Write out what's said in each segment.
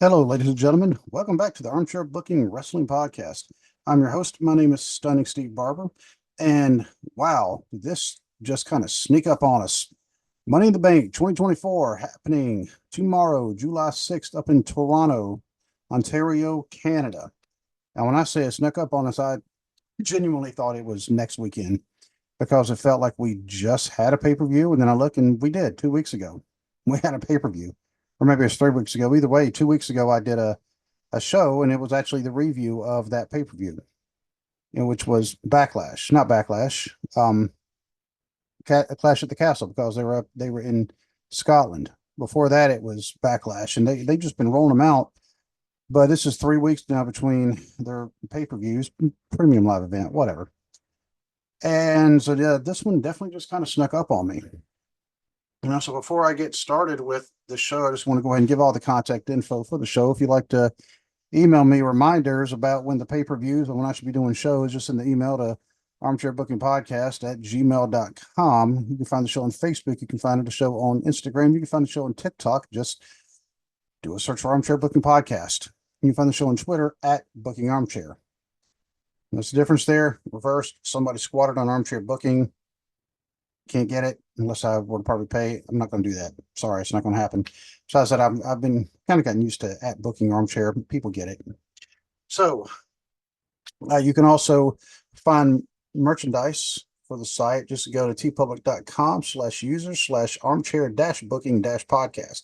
Hello, ladies and gentlemen. Welcome back to the Armchair Booking Wrestling Podcast. I'm your host. My name is Stunning Steve Barber. And wow, did this just kind of sneak up on us. Money in the Bank 2024 happening tomorrow, July 6th, up in Toronto, Ontario, Canada. Now, when I say it snuck up on us, I genuinely thought it was next weekend because it felt like we just had a pay-per-view. And then I look and we did 2 weeks ago. We had a pay-per-view. Or maybe it was 3 weeks ago. Either way, 2 weeks ago, I did a show, and it was actually the review of that pay-per-view, which was Backlash, not Backlash, Clash at the Castle, because they were in Scotland. Before that, it was Backlash, and they've just been rolling them out. But this is 3 weeks now between their pay-per-views, premium live event, whatever. And so yeah, this one definitely just kind of snuck up on me. So before I get started with the show, I just want to go ahead and give all the contact info for the show. If you'd like to email me reminders about when the pay-per-views and when I should be doing shows, just send the email to armchairbookingpodcast@gmail.com. You can find the show on Facebook. You can find the show on Instagram. You can find the show on TikTok. Just do a search for Armchair Booking Podcast. You can find the show on Twitter @BookingArmchair. What's the difference there? Reversed. Somebody squatted on Armchair Booking. Can't get it unless I would probably pay. I'm not going to do that. Sorry, it's not going to happen. Besides that, I've been kind of gotten used to @Booking Armchair. People get it. So you can also find merchandise for the site. Just go to tpublic.com/user/armchair-booking-podcast.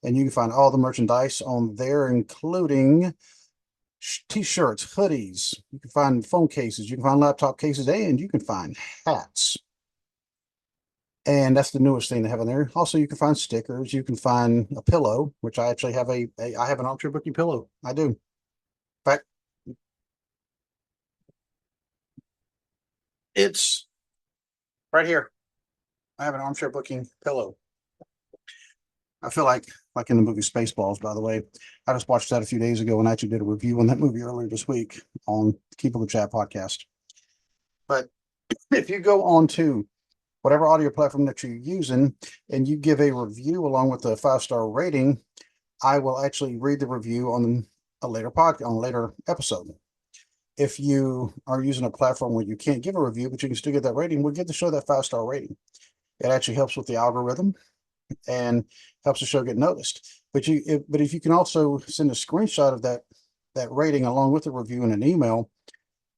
And you can find all the merchandise on there, including t-shirts, hoodies. You can find phone cases. You can find laptop cases, and you can find hats. And that's the newest thing they have in there. Also, you can find stickers. You can find a pillow, which I actually have I have an Armchair Booking pillow. I do. In fact, it's right here. I have an Armchair Booking pillow. I feel like in the movie Spaceballs, by the way. I just watched that a few days ago and actually did a review on that movie earlier this week on the Keep Up the Chat podcast. But if you go on to whatever audio platform that you're using, and you give a review along with a 5-star rating, I will actually read the review on a later episode. If you are using a platform where you can't give a review, but you can still get that rating, we'll give the show that 5-star rating. It actually helps with the algorithm and helps the show get noticed. But if you can also send a screenshot of that rating along with the review in an email,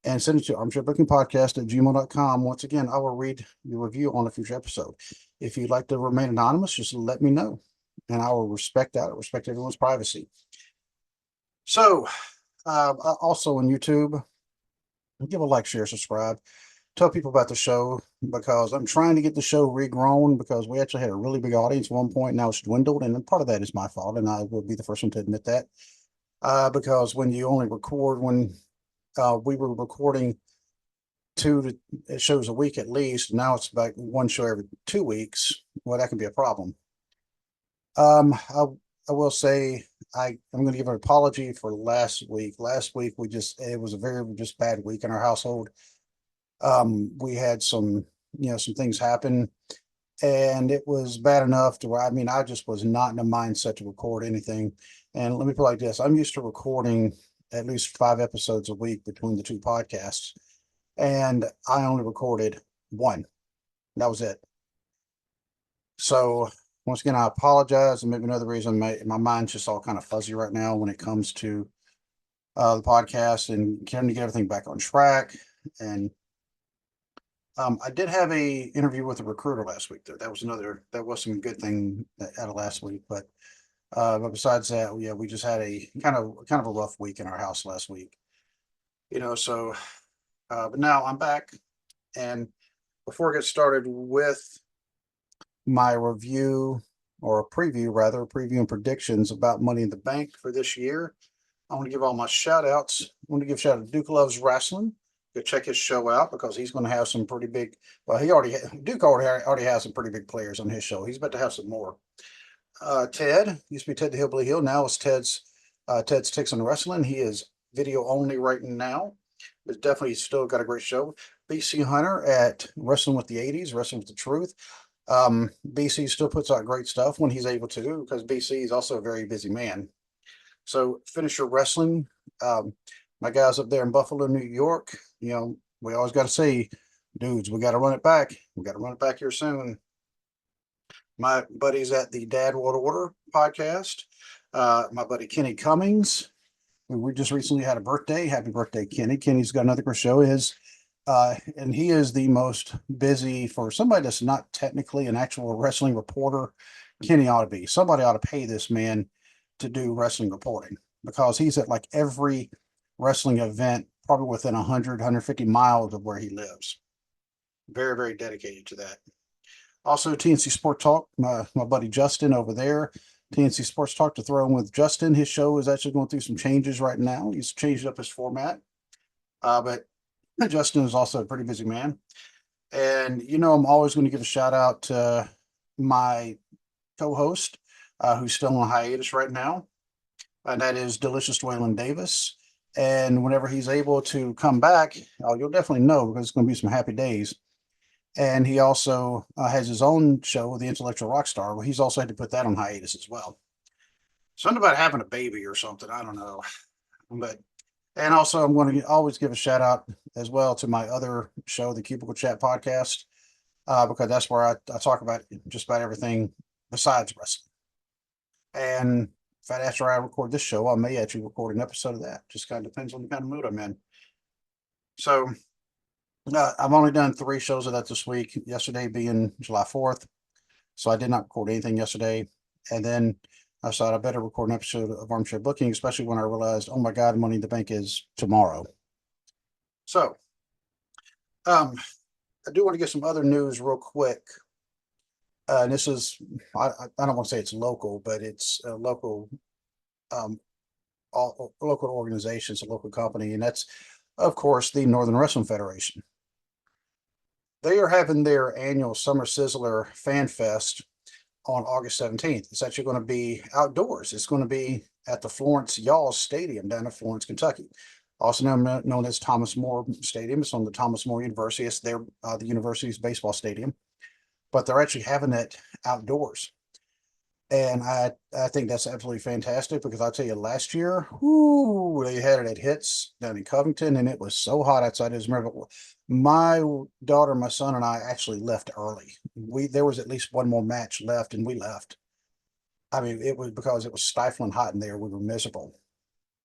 and send it to armchairbookingpodcast@gmail.com. Once again, I will read your review on a future episode. If you'd like to remain anonymous, just let me know, and I will respect that. I respect everyone's privacy. So, also on YouTube, give a like, share, subscribe. Tell people about the show, because I'm trying to get the show regrown, because we actually had a really big audience at one point. Now it's dwindled, and part of that is my fault, and I will be the first one to admit that. Because when you only record we were recording 2 shows a week at least. Now it's about one show every 2 weeks. Well, that can be a problem. I will say I'm going to give an apology for last week. Last week it was a very just bad week in our household. We had some things happen, and it was bad enough to where I just was not in a mindset to record anything. And let me put it like this: I'm used to recording at least 5 episodes a week between the 2 podcasts, and I only recorded 1. That was it. So once again, I apologize, and maybe another reason my mind's just all kind of fuzzy right now when it comes to the podcast and trying to get everything back on track. And I did have a interview with a recruiter last week. That was some good thing out of last week, but besides that, yeah, we just had a kind of a rough week in our house last week, so, but now I'm back. And before I get started with my review, or a preview and predictions about Money in the Bank for this year, I want to give all my shout outs. I want to give a shout out to Duke Loves Wrestling. Go check his show out, because he's going to have some pretty big, Duke already has some pretty big players on his show. He's about to have some more. Ted used to be Ted the Hillbilly Hill. Now it's Ted's Takes on Wrestling. He is video only right now, but definitely still got a great show. BC Hunter at Wrestling with the 80s, Wrestling with the Truth. BC still puts out great stuff when he's able to, because BC is also a very busy man. So Finisher Wrestling, my guys up there in Buffalo, New York, we always got to say, dudes, we got to run it back. We got to run it back here soon. My buddies at the Dad World Order podcast, my buddy Kenny Cummings. We just recently had a birthday. Happy birthday, Kenny. Kenny's got another show. And he is the most busy for somebody that's not technically an actual wrestling reporter. Kenny ought to be. Somebody ought to pay this man to do wrestling reporting because he's at like every wrestling event, probably within 100, 150 miles of where he lives. Very, very dedicated to that. Also, TNC Sport Talk, my buddy Justin over there. TNC Sports Talk to throw in with Justin. His show is actually going through some changes right now. He's changed up his format. But Justin is also a pretty busy man. And, I'm always going to give a shout out to my co-host, who's still on hiatus right now. And that is Delicious Dwaylen Davis. And whenever he's able to come back, you'll definitely know because it's going to be some happy days. And he also has his own show, The Intellectual Rockstar, where he's also had to put that on hiatus as well. Something about having a baby or something. I don't know. And also, I'm going to always give a shout out as well to my other show, the Cubicle Chat podcast, because that's where I talk about just about everything besides wrestling. And after I record this show, I may actually record an episode of that. Just kind of depends on the kind of mood I'm in. So I've only done 3 shows of that this week, yesterday being July 4th. So I did not record anything yesterday. And then I thought I better record an episode of Armchair Booking, especially when I realized, oh my God, Money in the Bank is tomorrow. So I do want to get some other news real quick. And this is, I don't want to say it's local, but it's a local organization, it's a local company, and that's, of course, the Northern Wrestling Federation. They are having their annual Summer Sizzler Fan Fest on August 17th. It's actually going to be outdoors. It's going to be at the Florence Yalls Stadium down in Florence, Kentucky, also known as Thomas More Stadium. It's on the Thomas More University. It's the university's baseball stadium, but they're actually having it outdoors. And I think that's absolutely fantastic because I'll tell you, last year, they had it at Hits down in Covington, and it was so hot outside. My daughter, my son, and I actually left early. There was at least one more match left, and we left. I mean, it was because it was stifling hot in there. We were miserable.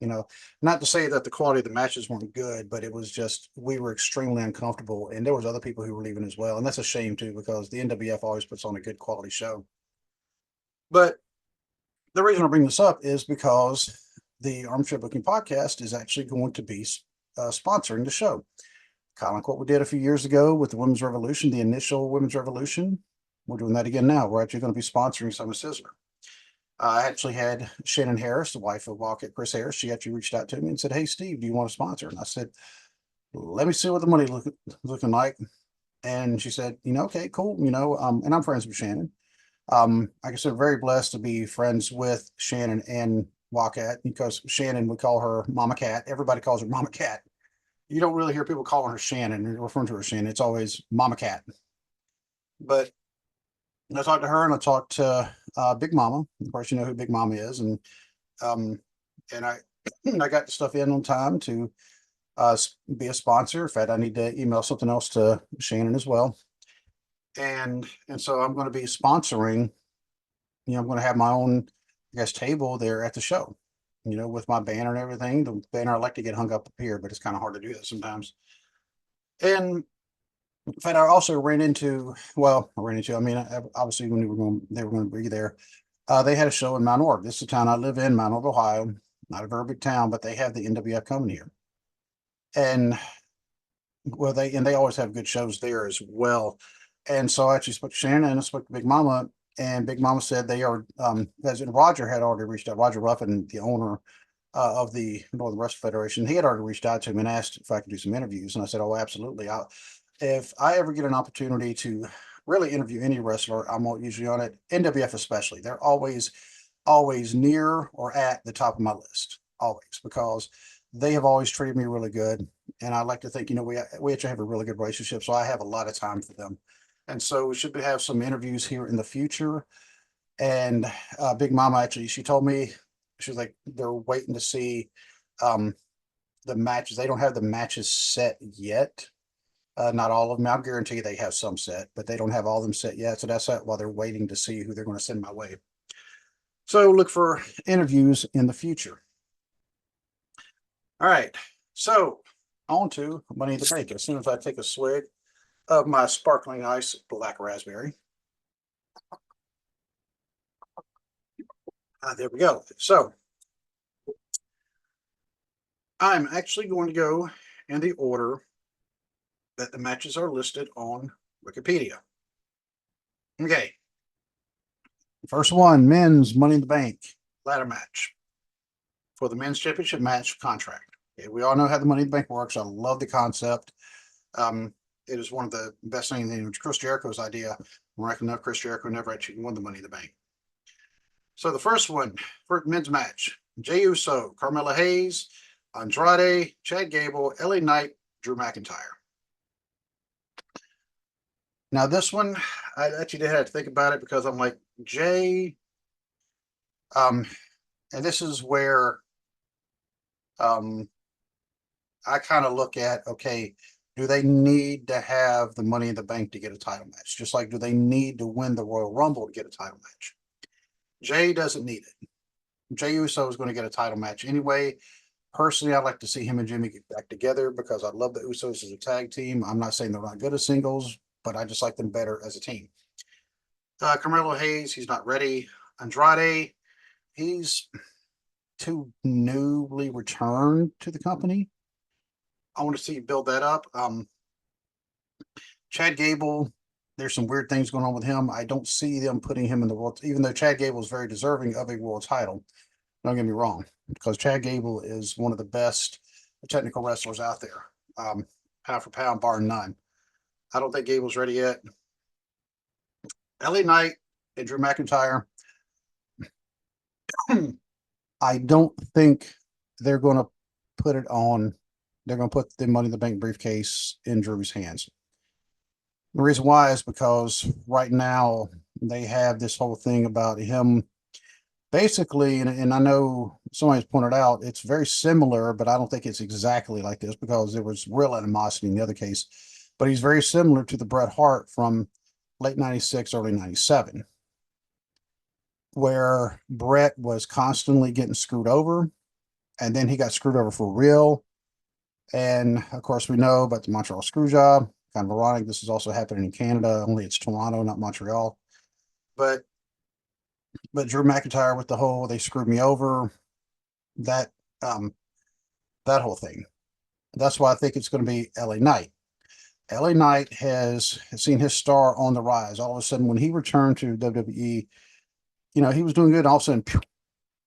Not to say that the quality of the matches weren't good, but it was just we were extremely uncomfortable, and there was other people who were leaving as well, and that's a shame too because the NWF always puts on a good quality show. But the reason I bring this up is because the Armchair Booking Podcast is actually going to be sponsoring the show. Kind of like what we did a few years ago with the Women's Revolution, the initial Women's Revolution. We're doing that again now. We're actually going to be sponsoring Summer Sizzler. I actually had Shannon Harris, the wife of Wildcat Chris Harris. She actually reached out to me and said, "Hey, Steve, do you want to sponsor?" And I said, "Let me see what the money looking like." And she said, "Okay, cool. And I'm friends with Shannon. Like I said, very blessed to be friends with Shannon and Wildcat because Shannon, we call her Mama Cat. Everybody calls her Mama Cat. You don't really hear people calling her Shannon or referring to her Shannon. It's always Mama Cat. But I talked to her and I talked to Big Mama. Of course, you know who Big Mama is. And I I got the stuff in on time to be a sponsor. In fact, I need to email something else to Shannon as well. And so I'm going to be sponsoring, I'm going to have my own, table there at the show, with my banner and everything. The banner I like to get hung up here, but it's kind of hard to do that sometimes. And in fact, I also ran into, obviously when they were going to be there, they had a show in Mount Orb. This is the town I live in, Mount Orb, Ohio, not a very big town, but they have the NWF coming here. And they always have good shows there as well. And so I actually spoke to Shannon and I spoke to Big Mama, and Big Mama said they are, as in Roger had already reached out, Roger Ruffin, the owner of the Northern Wrestling Federation, he had already reached out to him and asked if I could do some interviews. And I said, "Oh, absolutely. If I ever get an opportunity to really interview any wrestler, I'm usually on it, NWF especially. They're always near or at the top of my list, always, because they have always treated me really good. And I like to think, we actually have a really good relationship. So I have a lot of time for them. And so we should have some interviews here in the future. And Big Mama, actually, she told me She was like, they're waiting to see the matches. They don't have the matches set yet. Not all of them. I'll guarantee you they have some set, but they don't have all of them set yet. So that's while they're waiting to see who they're going to send my way. So look for interviews in the future. All right. So on to Money in the Bank. As soon as I take a swig of my sparkling ice black raspberry. There we go. So I'm actually going to go in the order that the matches are listed on Wikipedia. Okay. First one, men's Money in the Bank ladder match for the men's championship match contract. Okay, we all know how the Money in the Bank works. I love the concept. It is one of the best things. It was Chris Jericho's idea. We're reckoning up Chris Jericho never actually won the Money in the Bank. So the first one for men's match, Jey Uso, Carmelo Hayes, Andrade, Chad Gable, LA Knight, Drew McIntyre. Now this one, I actually did have to think about it because I'm like, Jay, and this is where I kind of look at, okay, do they need to have the Money in the Bank to get a title match? Just like, do they need to win the Royal Rumble to get a title match? Jay doesn't need it. Jey Uso is going to get a title match anyway. Personally, I'd like to see him and Jimmy get back together because I love the Usos as a tag team. I'm not saying they're not good as singles, but I just like them better as a team. Carmelo Hayes, he's not ready. Andrade, he's too newly returned to the company. I want to see you build that up. Chad Gable, there's some weird things going on with him. I don't see them putting him in the world, even though Chad Gable is very deserving of a world title. Don't get me wrong, because Chad Gable is one of the best technical wrestlers out there, pound for pound, bar none. I don't think Gable's ready yet. LA Knight and Drew McIntyre. I don't think they're going to put it on. They're going to put the Money in the Bank briefcase in Drew's hands. The reason why is because right now they have this whole thing about him basically, and I know somebody's pointed out, it's very similar, but I don't think it's exactly like this because there was real animosity in the other case. But he's very similar to the Bret Hart from late 96, early 97, where Bret was constantly getting screwed over, and then he got screwed over for real. And of course, we know about the Montreal screw job. Kind of ironic. This is also happening in Canada, only it's Toronto, not Montreal. But Drew McIntyre with the whole "they screwed me over," that that whole thing. That's why I think it's going to be LA Knight. LA Knight has seen his star on the rise. All of a sudden, when he returned to WWE, he was doing good. All of a sudden,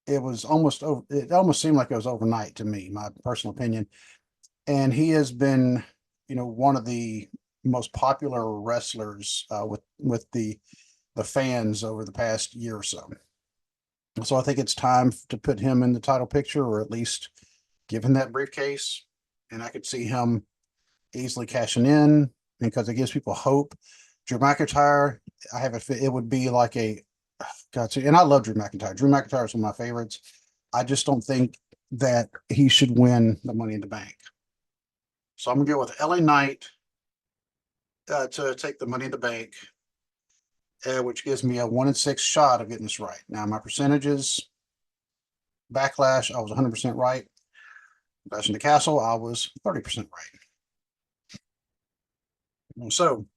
it was almost over. It almost seemed like it was overnight to me, my personal opinion. And he has been, one of the most popular wrestlers with the fans over the past year or so. So I think it's time to put him in the title picture, or at least give him that briefcase. And I could see him easily cashing in because it gives people hope. Drew McIntyre, I have it would be like a gotcha. And I love Drew McIntyre. Drew McIntyre is one of my favorites. I just don't think that he should win the Money in the Bank. So I'm gonna go with LA Knight to take the Money in the Bank, which gives me a 1 in 6 shot of getting this right. Now my percentages, Backlash, I was 100% right. Bash in the Castle, I was 30% right. So,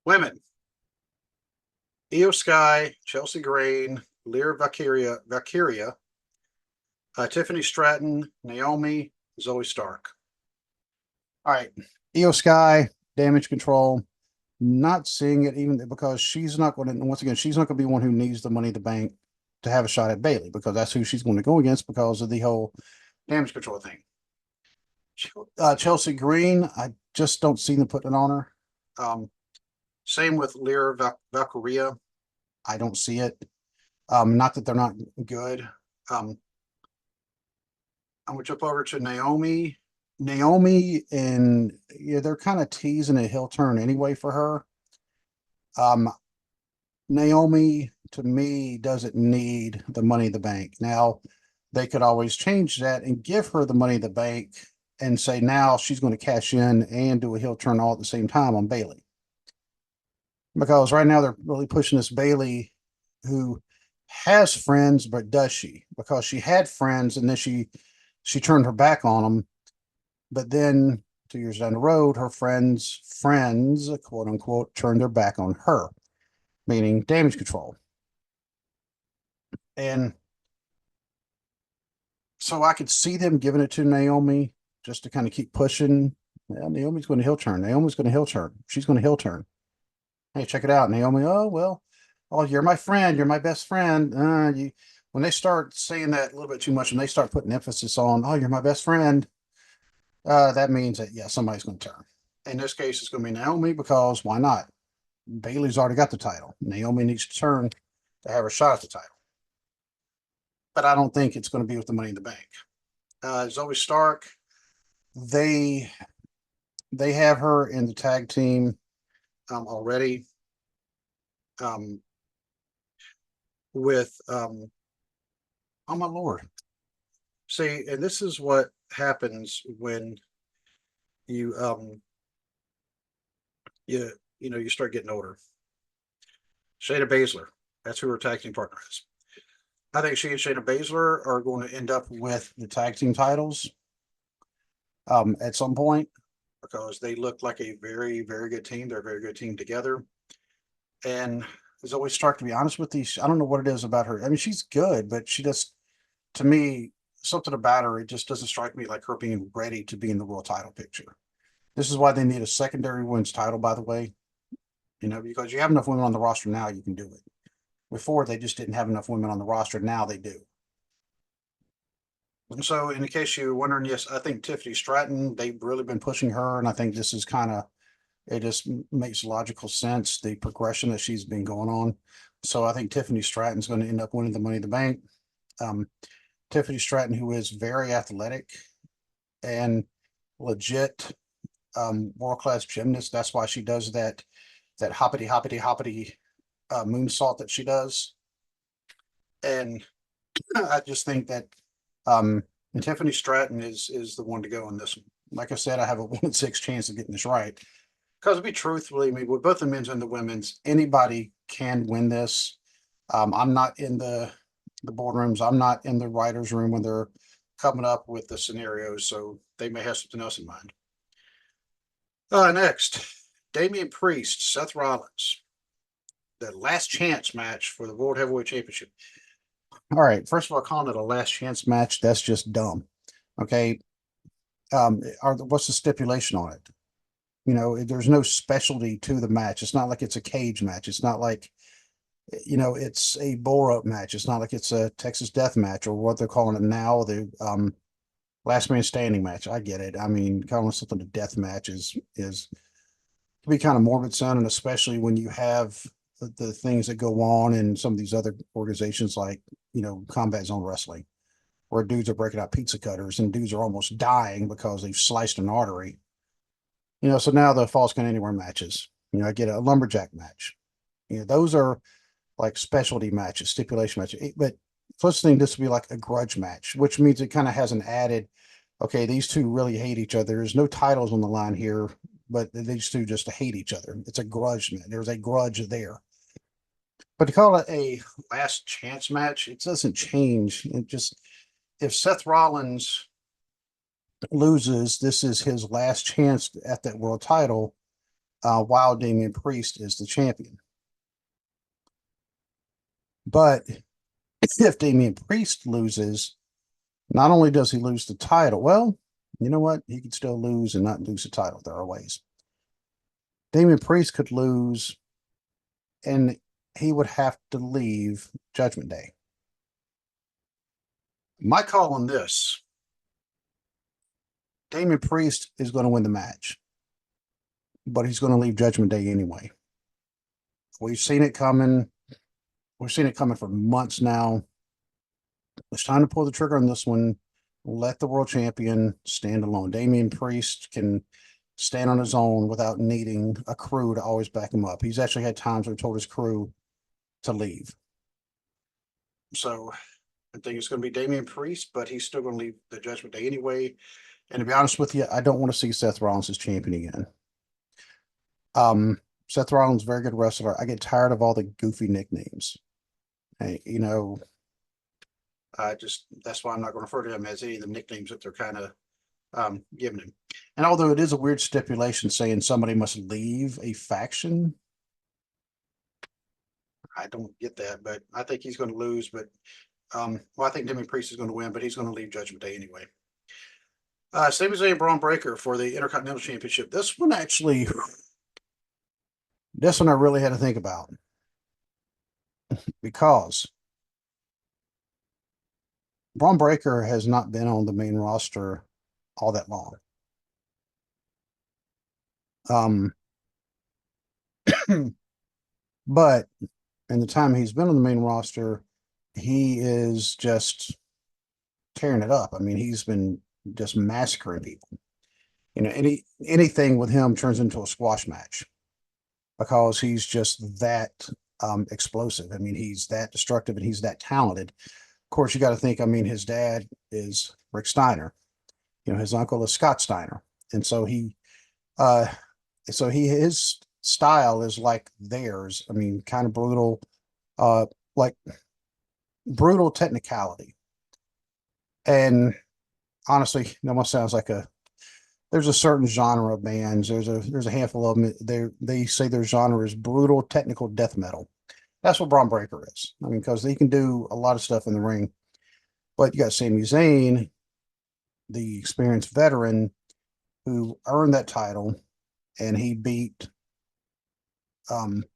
women: Io Sky, Chelsea Green, Lyra Valkyria, Tiffany Stratton, Naomi, Zoe Stark. All right, Io Sky, Damage Control. Not seeing it even because she's not going to. Once again, she's not going to be one who needs the Money in the Bank to have a shot at Bayley because that's who she's going to go against because of the whole Damage Control thing. Chelsea Green, I just don't see them putting it on her. Same with Lyra Valkyria. I don't see it. Not that they're not good. I'm gonna jump over to Naomi. Naomi, and they're kind of teasing a heel turn anyway for her. Naomi, to me, doesn't need the Money in the Bank. Now, they could always change that and give her the Money in the Bank and say now she's going to cash in and do a heel turn all at the same time on Bayley. Because right now they're really pushing this Bayley who has friends, but does she? Because she had friends and then she turned her back on them. But then 2 years down the road, her friends, quote unquote, turned their back on her, meaning Damage Control. And so I could see them giving it to Naomi just to kind of keep pushing. Well, Naomi's going to heel turn. Naomi's going to heel turn. She's going to heel turn. Hey, check it out, Naomi. Oh, well, oh, you're my friend. You're my best friend. When they start saying that a little bit too much and they start putting emphasis on, oh, you're my best friend, that means that, yeah, somebody's going to turn. In this case, it's going to be Naomi because why not? Bayley's already got the title. Naomi needs to turn to have a shot at the title. But I don't think it's going to be with the Money in the Bank. Zoe Stark, they have her in the tag team already with oh my Lord. See, and this is what happens when you you start getting older. Shayna Baszler, that's who her tag team partner is. I think she and Shayna Baszler are going to end up with the tag team titles at some point because they look like a very, very good team. They're a very good team together. And it's always Stark, to be honest with you, I don't know what it is about her. I mean, she's good, but she just, to me, something about her, it just doesn't strike me like her being ready to be in the world title picture. This is why they need a secondary women's title, by the way, because you have enough women on the roster now, you can do it. Before, they just didn't have enough women on the roster. Now they do. And so, in case you're wondering, yes, I think Tiffany Stratton, they've really been pushing her, and I think this is kind of, it just makes logical sense, the progression that she's been going on. So I think Tiffany Stratton's going to end up winning the Money in the Bank. Tiffany Stratton, who is very athletic and legit world-class gymnast. That's why she does that hoppity moonsault that she does. And I just think that Tiffany Stratton is the one to go in this one. Like I said, I have a 1 in 6 chance of getting this right. Because to be truthfully, I mean, with both the men's and the women's, anybody can win this. I'm not in the boardrooms. I'm not in the writer's room when they're coming up with the scenarios, so they may have something else in mind. Next, Damian Priest, Seth Rollins, the last chance match for the World Heavyweight Championship. All right, first of all, calling it a last chance match, that's just dumb. Okay. What's the stipulation on it? There's no specialty to the match. It's not like it's a cage match. It's not like, it's a bull rope match. It's not like it's a Texas death match or what they're calling it now, the last man standing match. I get it. I mean, calling something a death match is to be kind of morbid sounding, especially when you have the things that go on in some of these other organizations like, Combat Zone Wrestling, where dudes are breaking out pizza cutters and dudes are almost dying because they've sliced an artery. So now the Falls Count Anywhere matches, I get a lumberjack match. Those are like specialty matches, stipulation matches. But first thing, this would be like a grudge match, which means it kind of has an added, okay, these two really hate each other. There's no titles on the line here, but these two just hate each other. It's a grudge match. There's a grudge there. But to call it a last chance match, it doesn't change. It just, if Seth Rollins loses, this is his last chance at that world title, while Damian Priest is the champion. But if Damian Priest loses, not only does he lose the title, well, you know what? He could still lose and not lose the title. There are ways. Damian Priest could lose, and he would have to leave Judgment Day. My call on this, Damian Priest is going to win the match, but he's going to leave Judgment Day anyway. We've seen it coming. We've seen it coming for months now. It's time to pull the trigger on this one. Let the world champion stand alone. Damian Priest can stand on his own without needing a crew to always back him up. He's actually had times where he told his crew to leave. So I think it's going to be Damian Priest, but he's still going to leave the Judgment Day anyway. And to be honest with you, I don't want to see Seth Rollins as champion again. Seth Rollins is a very good wrestler. I get tired of all the goofy nicknames. Hey, that's why I'm not going to refer to him as any of the nicknames that they're kind of giving him. And although it is a weird stipulation saying somebody must leave a faction, I don't get that, but I think he's going to lose. But I think Damian Priest is going to win, but he's going to leave Judgment Day anyway. Sami Zayn and Braun Breaker for the Intercontinental Championship. This one I really had to think about because Braun Breaker has not been on the main roster all that long. But in the time he's been on the main roster, he is just tearing it up. I mean, he's been just massacring people. Anything with him turns into a squash match because he's just that explosive. I mean, he's that destructive and he's that talented. Of course, you got to think, I mean, his dad is Rick Steiner. His uncle is Scott Steiner. And so his style is like theirs. I mean, kind of brutal, like brutal technicality. And honestly, it almost sounds like there's a certain genre of bands. There's a handful of them. They say their genre is brutal technical death metal. That's what Braun Breaker is. I mean, because he can do a lot of stuff in the ring. But you got Sami Zayn, the experienced veteran who earned that title, and he beat Gunther.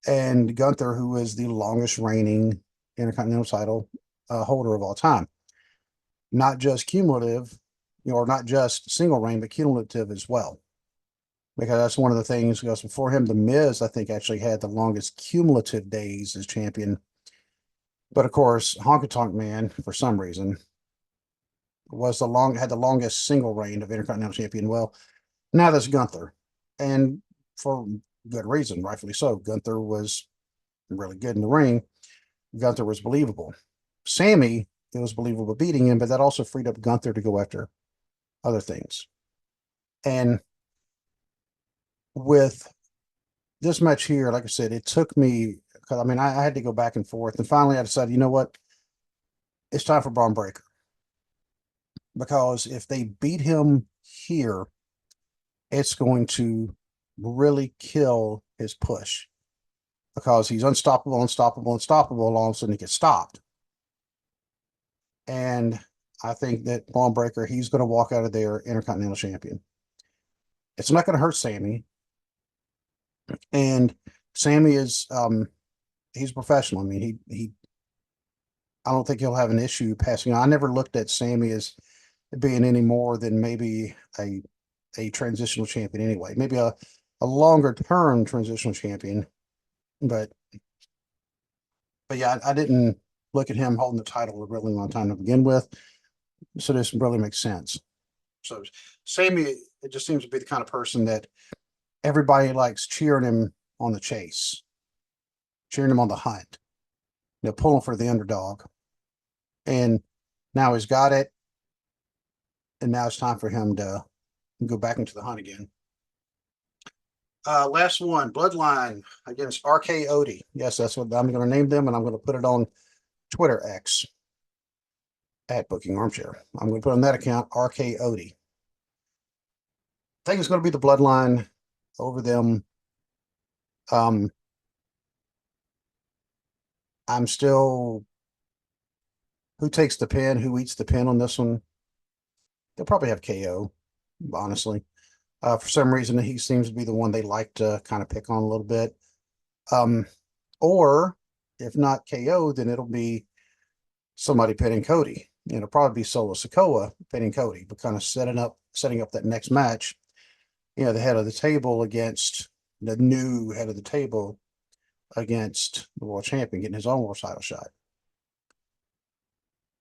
And Gunther, who is the longest reigning Intercontinental title holder of all time. Not just cumulative, or not just single reign, but cumulative as well. Because that's one of the things, because before him, The Miz, I think, actually had the longest cumulative days as champion. But of course, Honky Tonk Man, for some reason, had the longest single reign of Intercontinental champion. Well, now there's Gunther. And for good reason, rightfully so. Gunther was really good in the ring. Gunther was believable. Sammy, it was believable beating him, but that also freed up Gunther to go after other things. And with this match here, like I said, it took me, because I mean, I had to go back and forth. And finally, I decided, you know what? It's time for Braun Breaker. Because if they beat him here, it's going to really kill his push. Because he's unstoppable. All of a sudden he gets stopped. And I think that Braun Breaker, he's going to walk out of there Intercontinental Champion. It's not going to hurt Sammy. And Sammy is, he's professional. I mean, I don't think he'll have an issue passing on. I never looked at Sammy as being any more than maybe a transitional champion anyway. Maybe a longer term transitional champion. But yeah, I didn't look at him holding the title a really long time to begin with. So this really makes sense. So Sammy, it just seems to be the kind of person that everybody likes cheering him on the chase, cheering him on the hunt, pulling for the underdog. And now he's got it. And now it's time for him to go back into the hunt again. Last one, Bloodline against RK Odie. Yes, that's what I'm going to name them, and I'm going to put it on Twitter X at Booking Armchair. I'm going to put on that account RK Odie. I think it's going to be the Bloodline over them. I'm still, who takes the pin, who eats the pin on this one? They'll probably have KO, honestly. For some reason, he seems to be the one they like to kind of pick on a little bit. Or if not KO, then it'll be somebody pinning Cody. It'll probably be Solo Sikoa pinning Cody, but kind of setting up that next match. The head of the table against the new head of the table against the world champion, getting his own world title shot.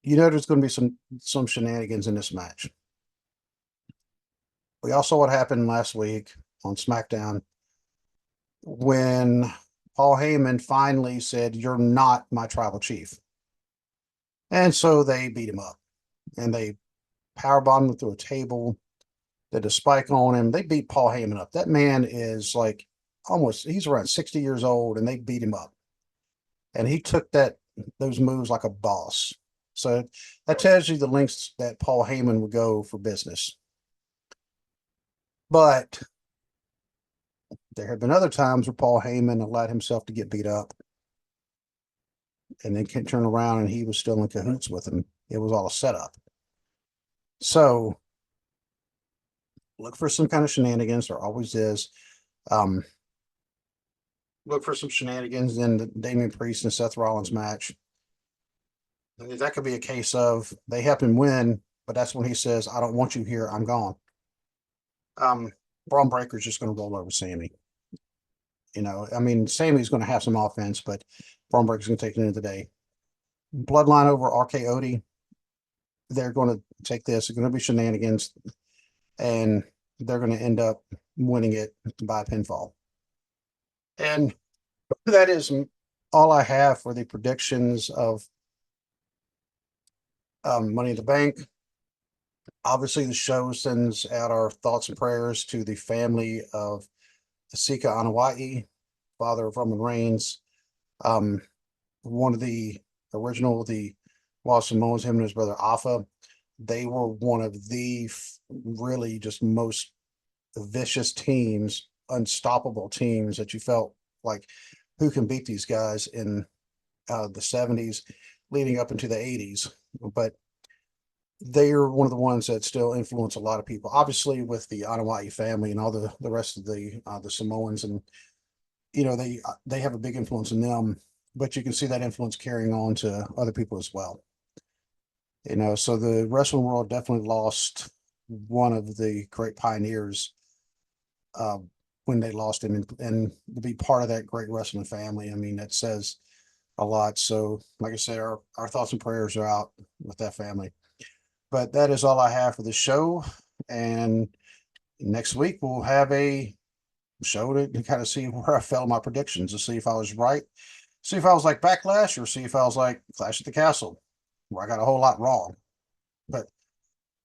There's going to be some shenanigans in this match. We all saw what happened last week on SmackDown when Paul Heyman finally said, "You're not my tribal chief." And so they beat him up and they powerbombed him through a table. They did a spike on him. They beat Paul Heyman up. That man is like he's around 60 years old, and they beat him up. And he took those moves like a boss. So that tells you the lengths that Paul Heyman would go for business. But there have been other times where Paul Heyman allowed himself to get beat up and then can turn around and he was still in cahoots with him. It was all a setup. So look for some kind of shenanigans. There always is. Look for some shenanigans in the Damian Priest and Seth Rollins match. That could be a case of they help him win, but that's when he says, "I don't want you here. I'm gone." Braun Breaker's just going to roll over Sammy. I mean, Sammy's going to have some offense, but Braun Breaker's going to take it into the day. Bloodline over RKO. They're going to take this. It's going to be shenanigans, and they're going to end up winning it by pinfall. And that is all I have for the predictions of Money in the Bank. Obviously, the show sends out our thoughts and prayers to the family of Sika Anoa'i, father of Roman Reigns. One of the original, the Lost Samoans, him and his brother Alpha, they were one of the really just most vicious teams, unstoppable teams that you felt like, who can beat these guys in the 70s leading up into the 80s. But they are one of the ones that still influence a lot of people, obviously with the Anoa'i family and all the rest of the Samoans. And, they have a big influence in them, but you can see that influence carrying on to other people as well. So the wrestling world definitely lost one of the great pioneers when they lost him, and to be part of that great wrestling family. I mean, that says a lot. So like I said, our thoughts and prayers are out with that family. But that is all I have for the show. And next week we'll have a show to kind of see where I fell in my predictions, to see if I was right, see if I was like Backlash, or see if I was like Clash at the Castle, where I got a whole lot wrong. But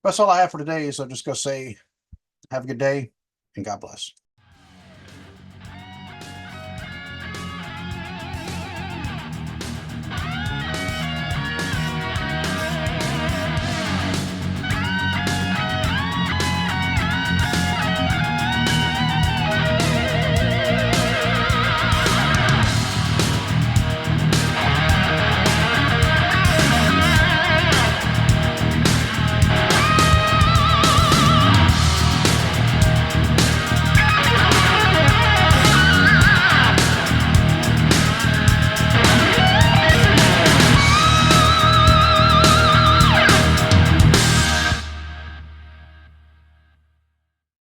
that's all I have for today. So I'm just going to say, have a good day and God bless.